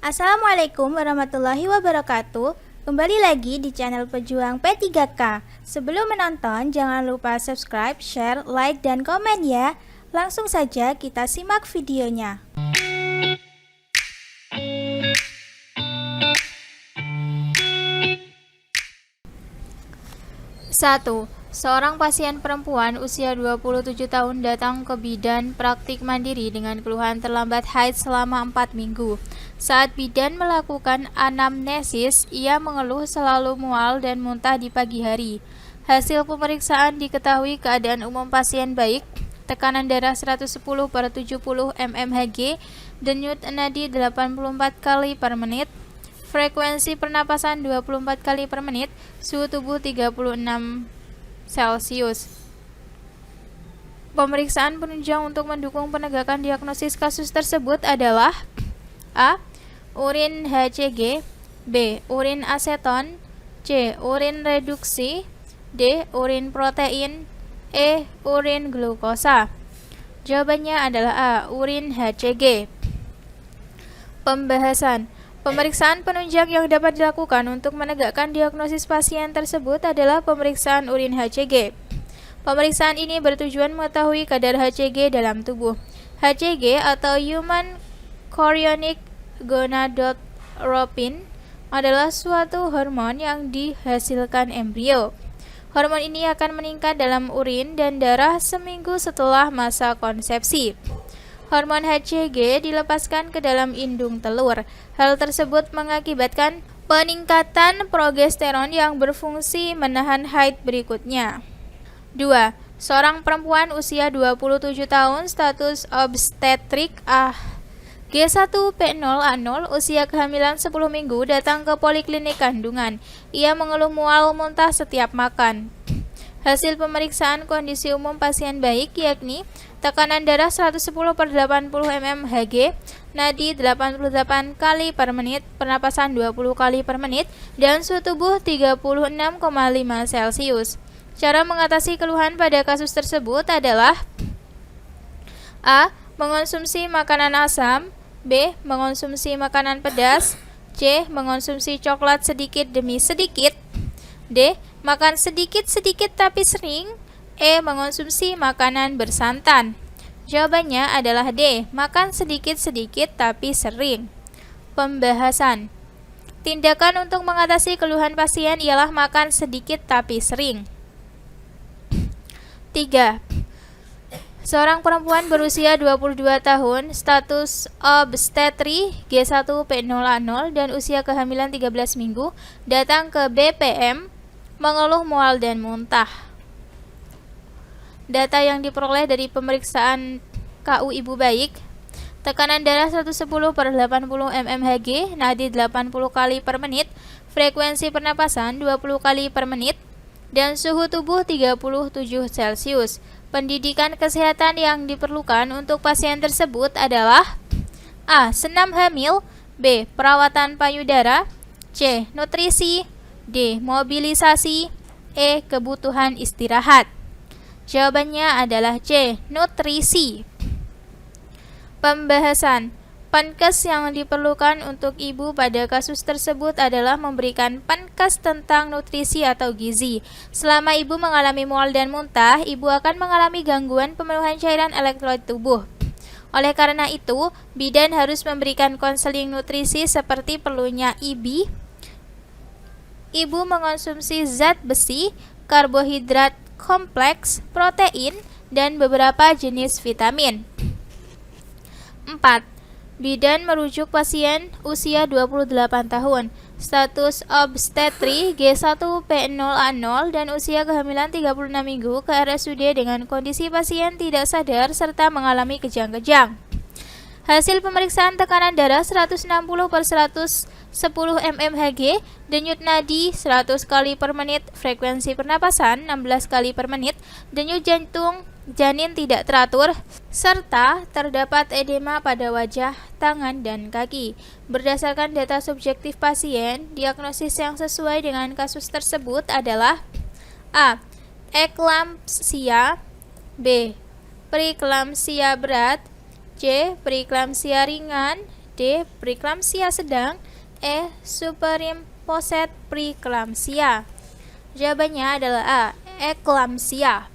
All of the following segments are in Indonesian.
Assalamualaikum warahmatullahi wabarakatuh. Kembali lagi di channel Pejuang P3K. Sebelum menonton, jangan lupa subscribe, share, like, dan komen ya. Langsung saja kita simak videonya. 1. Seorang pasien perempuan usia 27 tahun datang ke bidan praktik mandiri dengan keluhan terlambat haid selama 4 minggu. Saat bidan melakukan anamnesis, ia mengeluh selalu mual dan muntah di pagi hari. Hasil pemeriksaan diketahui keadaan umum pasien baik, tekanan darah 110/70 mmHg, denyut nadi 84 kali per menit, frekuensi pernapasan 24 kali per menit, suhu tubuh 36 Celcius. Pemeriksaan penunjang untuk mendukung penegakan diagnosis kasus tersebut adalah A. Urin HCG, B. Urin aseton, C. Urin reduksi, D. Urin protein, E. Urin glukosa. Jawabannya adalah A. Urin HCG. Pembahasan. Pemeriksaan penunjang yang dapat dilakukan untuk menegakkan diagnosis pasien tersebut adalah pemeriksaan urin HCG. Pemeriksaan ini bertujuan mengetahui kadar HCG dalam tubuh. HCG atau Human Chorionic Gonadotropin adalah suatu hormon yang dihasilkan embrio. Hormon ini akan meningkat dalam urin dan darah seminggu setelah masa konsepsi. Hormon HCG dilepaskan ke dalam indung telur. Hal tersebut mengakibatkan peningkatan progesteron yang berfungsi menahan haid berikutnya. 2. Seorang perempuan usia 27 tahun status obstetrik G1P0A0 usia kehamilan 10 minggu datang ke poliklinik kandungan. Ia mengeluh mual muntah setiap makan. Hasil pemeriksaan kondisi umum pasien baik yakni tekanan darah 110/80 mmHg, nadi 88 kali per menit, pernapasan 20 kali per menit, dan suhu tubuh 36,5 Celcius. Cara mengatasi keluhan pada kasus tersebut adalah A. Mengonsumsi makanan asam, B. Mengonsumsi makanan pedas, C. Mengonsumsi coklat sedikit demi sedikit, D. Makan sedikit-sedikit tapi sering, E. Mengonsumsi makanan bersantan. Jawabannya adalah D. Makan sedikit-sedikit tapi sering. Pembahasan. Tindakan untuk mengatasi keluhan pasien ialah makan sedikit tapi sering. 3. Seorang perempuan berusia 22 tahun, status obstetri G1P0A0 dan usia kehamilan 13 minggu, datang ke BPM, mengeluh mual dan muntah. Data yang diperoleh dari pemeriksaan KU ibu baik, tekanan darah 110/80 mmHg, nadi 80 kali per menit, frekuensi pernapasan 20 kali per menit, dan suhu tubuh 37 Celcius. Pendidikan kesehatan yang diperlukan untuk pasien tersebut adalah A. Senam hamil, B. Perawatan payudara, C. Nutrisi, D. Mobilisasi, E. Kebutuhan istirahat. Jawabannya adalah C. Nutrisi. Pembahasan. Pankes yang diperlukan untuk ibu pada kasus tersebut adalah memberikan pankes tentang nutrisi atau gizi. Selama ibu mengalami mual dan muntah, ibu akan mengalami gangguan pemenuhan cairan elektrolit tubuh. Oleh karena itu, bidan harus memberikan konseling nutrisi seperti perlunya IBI. Ibu mengonsumsi zat besi, karbohidrat kompleks, protein, dan beberapa jenis vitamin. 4. Bidan merujuk pasien usia 28 tahun, status obstetri G1P0A0 dan usia kehamilan 36 minggu ke RSUD dengan kondisi pasien tidak sadar serta mengalami kejang-kejang. Hasil pemeriksaan tekanan darah 160/110 mmHg, denyut nadi 100 kali per menit, frekuensi pernapasan 16 kali per menit, denyut jantung janin tidak teratur, serta terdapat edema pada wajah, tangan, dan kaki. Berdasarkan data subjektif pasien, diagnosis yang sesuai dengan kasus tersebut adalah A. Eklamsia, B. Preeklamsia berat, C. Preeklamsia ringan, D. Preeklamsia sedang, E. Superimposed preeklamsia. Jawabannya adalah A. Eklamsia.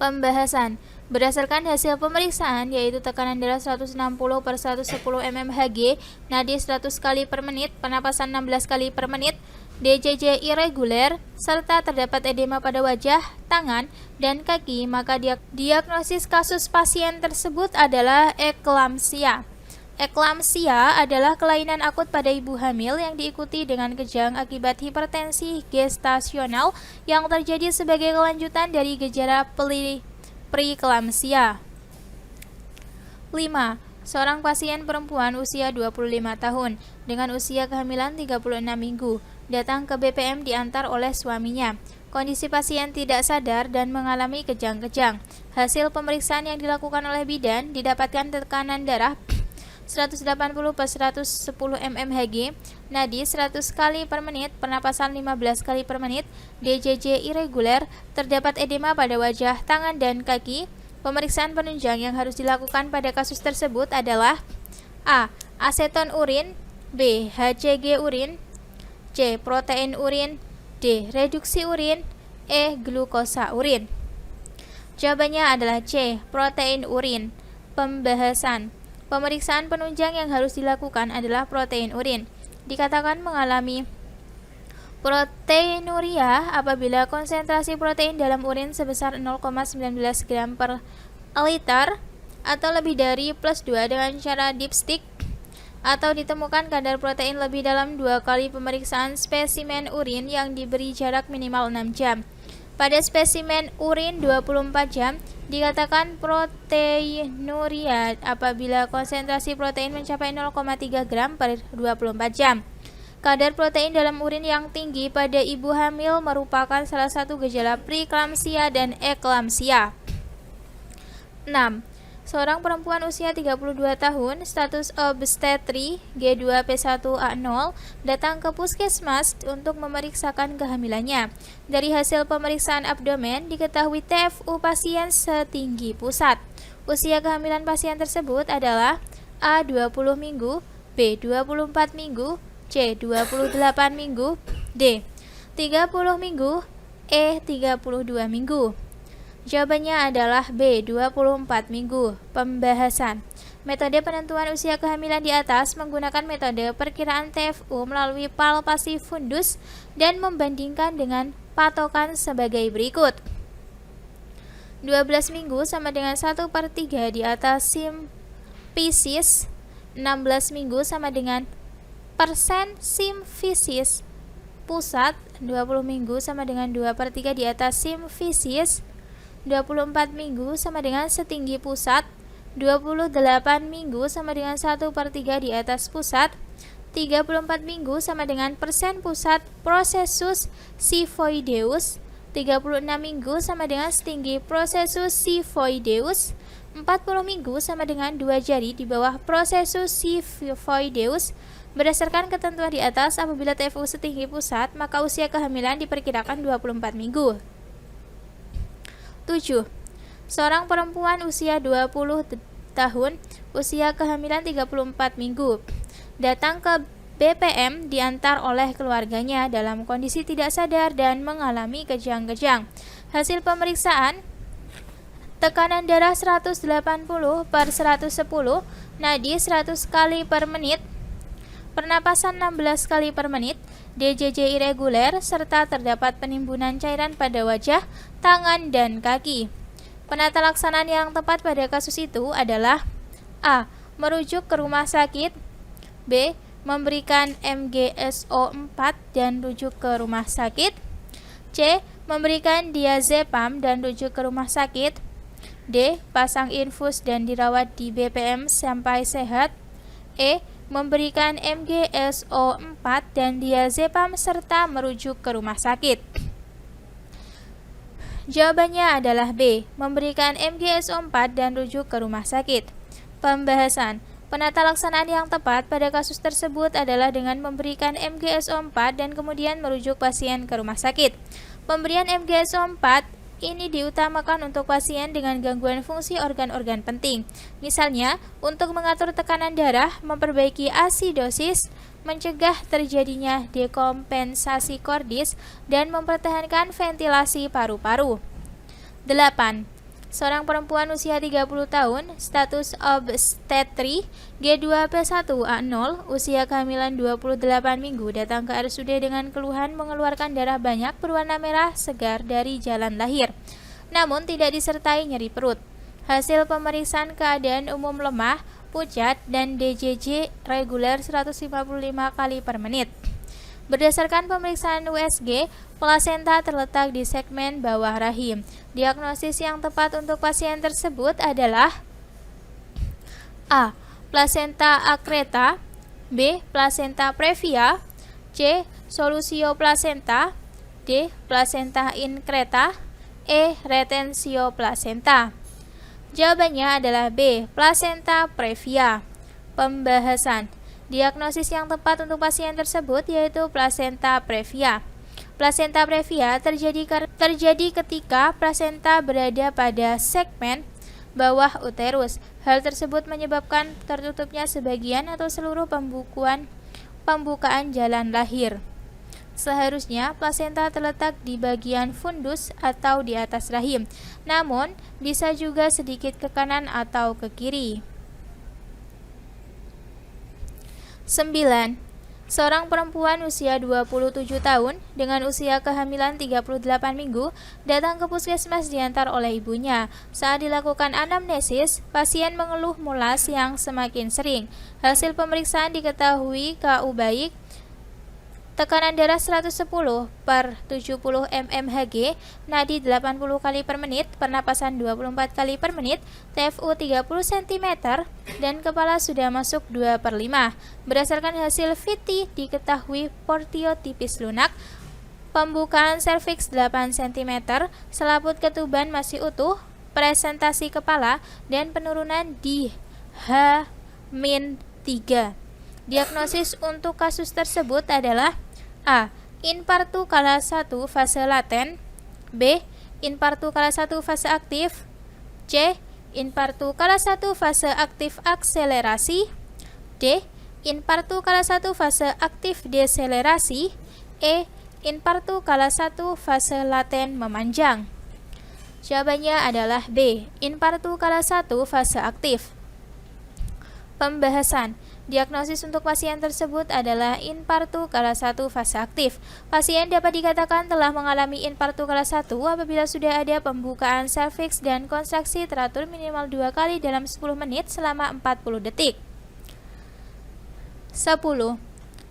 Pembahasan. Berdasarkan hasil pemeriksaan, yaitu tekanan darah 160/110 mmHg, nadi 100 kali per menit, pernapasan 16 kali per menit, DJJ irreguler, serta terdapat edema pada wajah, tangan, dan kaki, maka diagnosis kasus pasien tersebut adalah eklamsia. Eklamsia adalah kelainan akut pada ibu hamil yang diikuti dengan kejang akibat hipertensi gestasional yang terjadi sebagai kelanjutan dari gejala preeklamsia. 5. Seorang pasien perempuan usia 25 tahun dengan usia kehamilan 36 minggu datang ke BPM diantar oleh suaminya. Kondisi pasien tidak sadar dan mengalami kejang-kejang. Hasil pemeriksaan yang dilakukan oleh bidan didapatkan tekanan darah 180/110 mmHg, nadi 100 kali per menit, pernapasan 15 kali per menit, DJJ irreguler, terdapat edema pada wajah, tangan, dan kaki. Pemeriksaan penunjang yang harus dilakukan pada kasus tersebut adalah A. Aseton urin, B. HCG urin, C. Protein urin, D. Reduksi urin, E. Glukosa urin. Jawabannya adalah C. Protein urin. Pembahasan. Pemeriksaan penunjang yang harus dilakukan adalah protein urin. Dikatakan mengalami proteinuria apabila konsentrasi protein dalam urin sebesar 0,19 gram per liter atau lebih dari +2 dengan cara dipstick, atau ditemukan kadar protein lebih dalam 2 kali pemeriksaan spesimen urin yang diberi jarak minimal 6 jam. Pada spesimen urin 24 jam, dikatakan proteinuria apabila konsentrasi protein mencapai 0,3 gram per 24 jam. Kadar protein dalam urin yang tinggi pada ibu hamil merupakan salah satu gejala preeklamsia dan eklamsia. 6. Seorang perempuan usia 32 tahun, status obstetri G2P1A0, datang ke puskesmas untuk memeriksakan kehamilannya. Dari hasil pemeriksaan abdomen, diketahui TFU pasien setinggi pusat. Usia kehamilan pasien tersebut adalah A. 20 minggu, B. 24 minggu, C. 28 minggu, D. 30 minggu, E. 32 minggu. Jawabannya adalah B. 24 minggu. Pembahasan. Metode penentuan usia kehamilan di atas menggunakan metode perkiraan TFU melalui palpasi fundus dan membandingkan dengan patokan sebagai berikut. 12 minggu sama dengan 1/3 di atas simfisis. 16 minggu sama dengan persen simfisis pusat. 20 minggu sama dengan 2/3 di atas simfisis. 24 minggu sama dengan setinggi pusat. 28 minggu sama dengan 1/3 di atas pusat. 34 minggu sama dengan persen pusat prosesus sifoideus. 36 minggu sama dengan setinggi prosesus sifoideus. 40 minggu sama dengan 2 jari di bawah prosesus sifoideus. Berdasarkan ketentuan di atas, apabila TFU setinggi pusat, maka usia kehamilan diperkirakan 24 minggu. 7. Seorang perempuan usia 20 tahun, usia kehamilan 34 minggu, datang ke BPM diantar oleh keluarganya dalam kondisi tidak sadar dan mengalami kejang-kejang. Hasil pemeriksaan, tekanan darah 180/110, nadi 100 kali per menit, pernapasan 16 kali per menit, DJJ irreguler, serta terdapat penimbunan cairan pada wajah, tangan, dan kaki. Penata laksanaan yang tepat pada kasus itu adalah A. Merujuk ke rumah sakit, B. Memberikan MGSO4 dan rujuk ke rumah sakit, C. Memberikan diazepam dan rujuk ke rumah sakit, D. Pasang infus dan dirawat di BPM sampai sehat, E. Memberikan MGSO4 dan diazepam serta merujuk ke rumah sakit. Jawabannya adalah B. Memberikan MGSO4 dan rujuk ke rumah sakit. Pembahasan. Penata laksanaan yang tepat pada kasus tersebut adalah dengan memberikan MGSO4 dan kemudian merujuk pasien ke rumah sakit. Pemberian MGSO4 ini diutamakan untuk pasien dengan gangguan fungsi organ-organ penting. Misalnya, untuk mengatur tekanan darah, memperbaiki asidosis, mencegah terjadinya dekompensasi kordis, dan mempertahankan ventilasi paru-paru. 8. Seorang perempuan usia 30 tahun, status obstetri, G2P1A0, usia kehamilan 28 minggu, datang ke RSUD dengan keluhan mengeluarkan darah banyak berwarna merah segar dari jalan lahir, namun tidak disertai nyeri perut. Hasil pemeriksaan keadaan umum lemah, pucat, dan DJJ reguler 155 kali per menit. Berdasarkan pemeriksaan USG, plasenta terletak di segmen bawah rahim. Diagnosis yang tepat untuk pasien tersebut adalah A. Plasenta accreta, B. Plasenta previa, C. Solusio placenta, D. Plasenta increta, E. Retensio placenta. Jawabannya adalah B. Plasenta previa. Pembahasan. Diagnosis yang tepat untuk pasien tersebut yaitu plasenta previa. Plasenta previa terjadi ketika plasenta berada pada segmen bawah uterus. Hal tersebut menyebabkan tertutupnya sebagian atau seluruh pembukaan jalan lahir. Seharusnya plasenta terletak di bagian fundus atau di atas rahim, namun bisa juga sedikit ke kanan atau ke kiri. 9. Seorang perempuan usia 27 tahun dengan usia kehamilan 38 minggu datang ke puskesmas diantar oleh ibunya. Saat dilakukan anamnesis, pasien mengeluh mulas yang semakin sering. Hasil pemeriksaan diketahui KU baik, tekanan darah 110/70 mmHg, nadi 80 kali per menit, pernapasan 24 kali per menit, TFU 30 cm, dan kepala sudah masuk 2/5. Berdasarkan hasil VT diketahui portio tipis lunak, pembukaan serviks 8 cm, selaput ketuban masih utuh, presentasi kepala, dan penurunan di H-3. Diagnosis untuk kasus tersebut adalah A. Infartu kala 1 fase laten, B. Infartu kala 1 fase aktif, C. Infartu kala 1 fase aktif akselerasi, D. Infartu kala 1 fase aktif deselerasi, E. Infartu kala 1 fase laten memanjang. Jawabannya adalah B. Infartu kala 1 fase aktif. Pembahasan. Diagnosis untuk pasien tersebut adalah infartu kala 1 fase aktif. Pasien dapat dikatakan telah mengalami infartu kala 1 apabila sudah ada pembukaan serviks dan kontraksi teratur minimal 2 kali dalam 10 menit selama 40 detik. 10.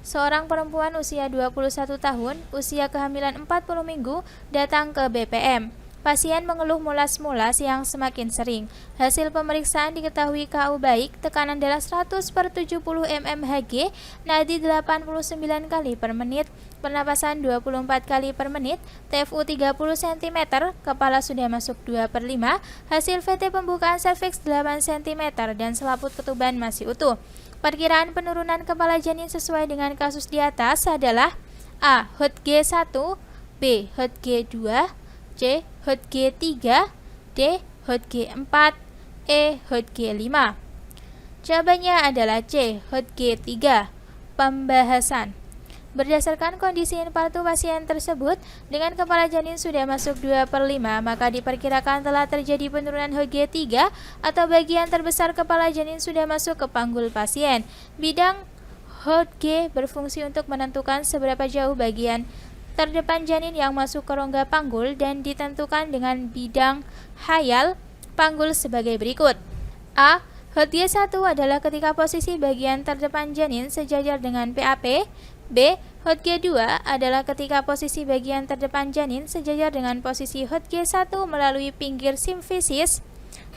Seorang perempuan usia 21 tahun, usia kehamilan 40 minggu, datang ke BPM. Pasien mengeluh mulas-mulas yang semakin sering. Hasil pemeriksaan diketahui KU baik, tekanan darah 100/70 mmHg, nadi 89 kali per menit, pernapasan 24 kali per menit, TFU 30 cm, kepala sudah masuk 2/5, hasil VT pembukaan serviks 8 cm, dan selaput ketuban masih utuh. Perkiraan penurunan kepala janin sesuai dengan kasus di atas adalah A. HOTG1, B. HOTG2, C. HOTG3, D. HOTG4, E. HOTG5. Jawabannya adalah C. HOTG3. Pembahasan. Berdasarkan kondisi infartu pasien tersebut, dengan kepala janin sudah masuk 2/5, maka diperkirakan telah terjadi penurunan HOTG3 atau bagian terbesar kepala janin sudah masuk ke panggul pasien. Bidang HOTG berfungsi untuk menentukan seberapa jauh bagian terdepan janin yang masuk ke rongga panggul dan ditentukan dengan bidang hayal panggul sebagai berikut. A. HOTG1 adalah ketika posisi bagian terdepan janin sejajar dengan PAP. B. HOTG2 adalah ketika posisi bagian terdepan janin sejajar dengan posisi HOTG1 melalui pinggir simfisis.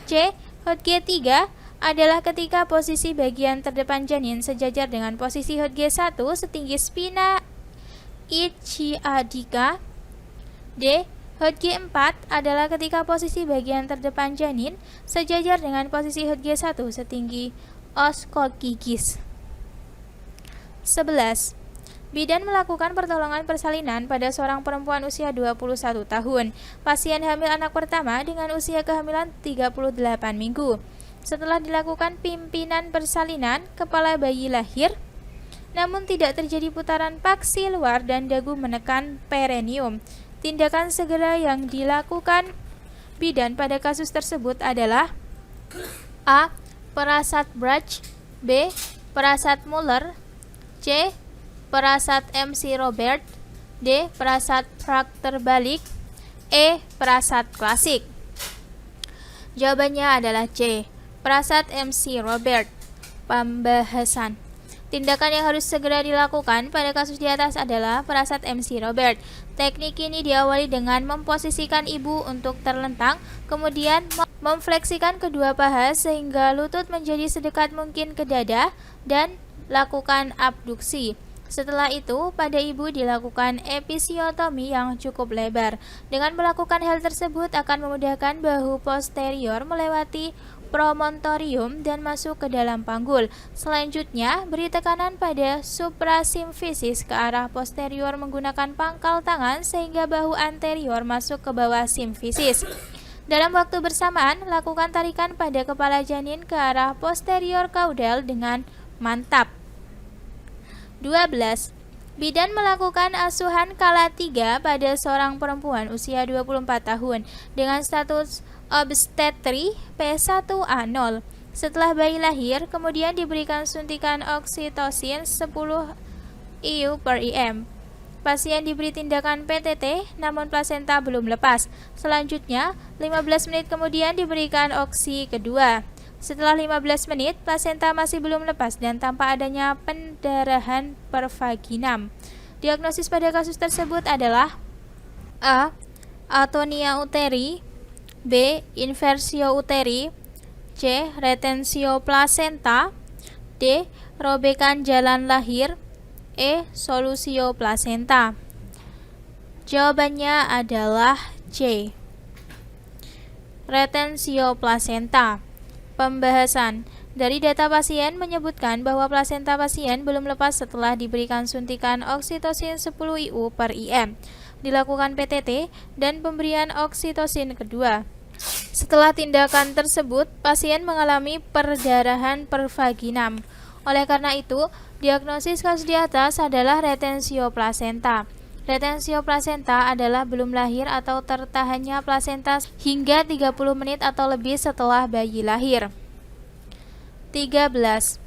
C. HOTG3 adalah ketika posisi bagian terdepan janin sejajar dengan posisi HOTG1 setinggi spina ischiadica. D. HOTG4 adalah ketika posisi bagian terdepan janin sejajar dengan posisi HOTG1 setinggi os coccygeus. 11. Bidan melakukan pertolongan persalinan pada seorang perempuan usia 21 tahun. Pasien hamil anak pertama dengan usia kehamilan 38 minggu. Setelah dilakukan pimpinan persalinan, kepala bayi lahir, namun tidak terjadi putaran paksi luar dan dagu menekan perineum. Tindakan segera yang dilakukan bidan pada kasus tersebut adalah A. Perasat Brach, B. Perasat Muller, C. Perasat MC Robert, D. Perasat fraktur balik, E. Perasat klasik. Jawabannya adalah C. Perasat MC Robert. Pembahasan. Tindakan yang harus segera dilakukan pada kasus di atas adalah perasat MC Robert. Teknik ini diawali dengan memposisikan ibu untuk terlentang, kemudian memfleksikan kedua paha sehingga lutut menjadi sedekat mungkin ke dada dan lakukan abduksi. Setelah itu, pada ibu dilakukan episiotomi yang cukup lebar. Dengan melakukan hal tersebut akan memudahkan bahu posterior melewati promontorium dan masuk ke dalam panggul. Selanjutnya, beri tekanan pada suprasimfisis ke arah posterior menggunakan pangkal tangan sehingga bahu anterior masuk ke bawah simfisis. Dalam waktu bersamaan, lakukan tarikan pada kepala janin ke arah posterior kaudal dengan mantap. 12. Bidan melakukan asuhan kala 3 pada seorang perempuan usia 24 tahun dengan status obstetri P1A0. Setelah bayi lahir, kemudian diberikan suntikan oksitosin 10 IU/IM. Pasien diberi tindakan PTT, namun plasenta belum lepas. Selanjutnya, 15 menit kemudian diberikan oksi kedua. Setelah 15 menit, plasenta masih belum lepas dan tanpa adanya pendarahan pervaginam. Diagnosis pada kasus tersebut adalah A. Atonia uteri, B. Inversio uteri, C. Retensio plasenta, D. Robekan jalan lahir, E. Solusio plasenta. Jawabannya adalah C. Retensio plasenta. Pembahasan. Dari data pasien menyebutkan bahwa plasenta pasien belum lepas setelah diberikan suntikan oksitosin 10 IU/IM, dilakukan PTT, dan pemberian oksitosin kedua. Setelah tindakan tersebut, pasien mengalami perdarahan pervaginam. Oleh karena itu, diagnosis kasus di atas adalah retensio plasenta. Retensio plasenta adalah belum lahir atau tertahannya plasenta hingga 30 menit atau lebih setelah bayi lahir. 13.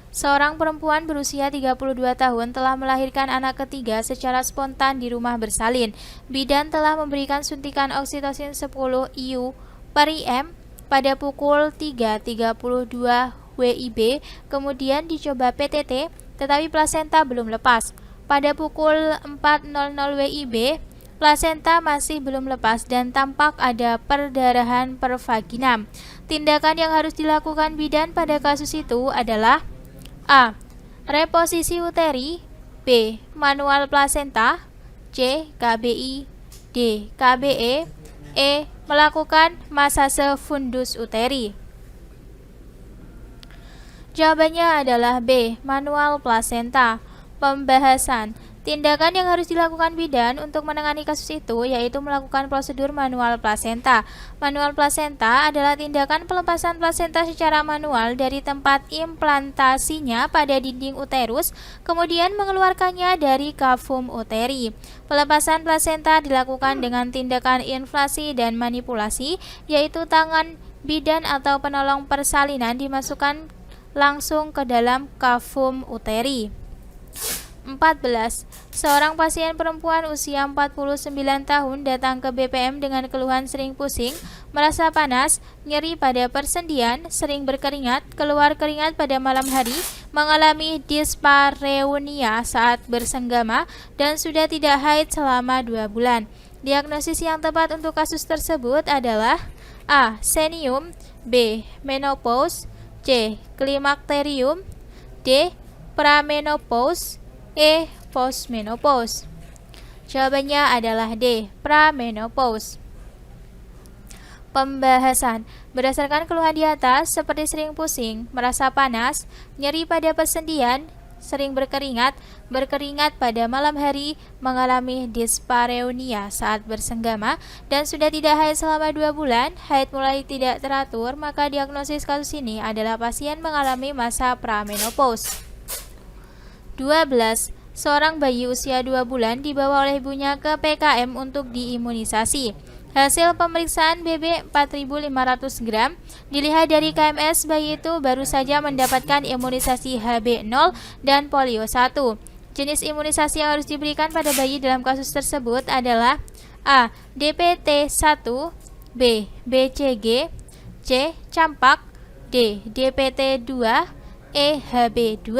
Seorang perempuan berusia 32 tahun telah melahirkan anak ketiga secara spontan di rumah bersalin. Bidan telah memberikan suntikan oksitosin 10 IU/IM pada pukul 3.32 WIB, kemudian dicoba PTT, tetapi plasenta belum lepas. Pada pukul 4.00 WIB, plasenta masih belum lepas dan tampak ada perdarahan pervaginam. Tindakan yang harus dilakukan bidan pada kasus itu adalah A. Reposisi uteri, B. Manual plasenta, C. KBI, D. KBE, E. Melakukan masase fundus uteri. Jawabannya adalah B. Manual plasenta. Pembahasan. Tindakan yang harus dilakukan bidan untuk menangani kasus itu yaitu melakukan prosedur manual plasenta. Manual plasenta adalah tindakan pelepasan plasenta secara manual dari tempat implantasinya pada dinding uterus, kemudian mengeluarkannya dari kavum uteri. Pelepasan plasenta dilakukan dengan tindakan inflasi dan manipulasi, yaitu tangan bidan atau penolong persalinan dimasukkan langsung ke dalam kavum uteri. 14. Seorang pasien perempuan usia 49 tahun datang ke BPM dengan keluhan sering pusing, merasa panas, nyeri pada persendian, sering berkeringat, keluar keringat pada malam hari, mengalami dispareunia saat bersenggama, dan sudah tidak haid selama 2 bulan. Diagnosis yang tepat untuk kasus tersebut adalah A. Senium, B. Menopause, C. Klimakterium, D. Pramenopause, E. Postmenopause. Jawabannya adalah D. Pramenopause. Pembahasan. Berdasarkan keluhan di atas seperti sering pusing, merasa panas, nyeri pada persendian, sering berkeringat, berkeringat pada malam hari, mengalami dyspareunia saat bersenggama, dan sudah tidak haid selama 2 bulan, haid mulai tidak teratur, maka diagnosis kasus ini adalah pasien mengalami masa pramenopause. 12. Seorang bayi usia 2 bulan dibawa oleh ibunya ke PKM untuk diimunisasi. Hasil pemeriksaan BB 4.500 gram, dilihat dari KMS bayi itu baru saja mendapatkan imunisasi HB0 dan polio 1. Jenis imunisasi yang harus diberikan pada bayi dalam kasus tersebut adalah A. DPT1, B. BCG, C. Campak, D. DPT2, E. HB2.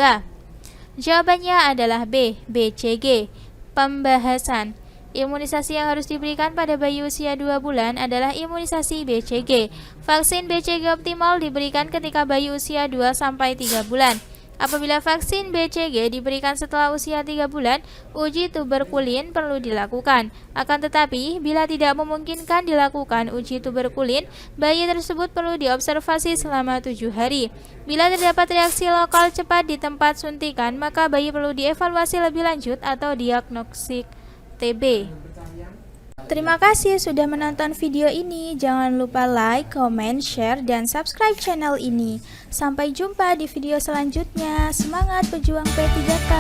Jawabannya adalah B. BCG. Pembahasan. Imunisasi yang harus diberikan pada bayi usia 2 bulan adalah imunisasi BCG. Vaksin BCG optimal diberikan ketika bayi usia 2-3 bulan. Apabila vaksin BCG diberikan setelah usia 3 bulan, uji tuberkulin perlu dilakukan. Akan tetapi, bila tidak memungkinkan dilakukan uji tuberkulin, bayi tersebut perlu diobservasi selama 7 hari. Bila terdapat reaksi lokal cepat di tempat suntikan, maka bayi perlu dievaluasi lebih lanjut atau diagnosis TB. Terima kasih sudah menonton video ini. Jangan lupa like, comment, share, dan subscribe channel ini. Sampai jumpa di video selanjutnya. Semangat pejuang P3K.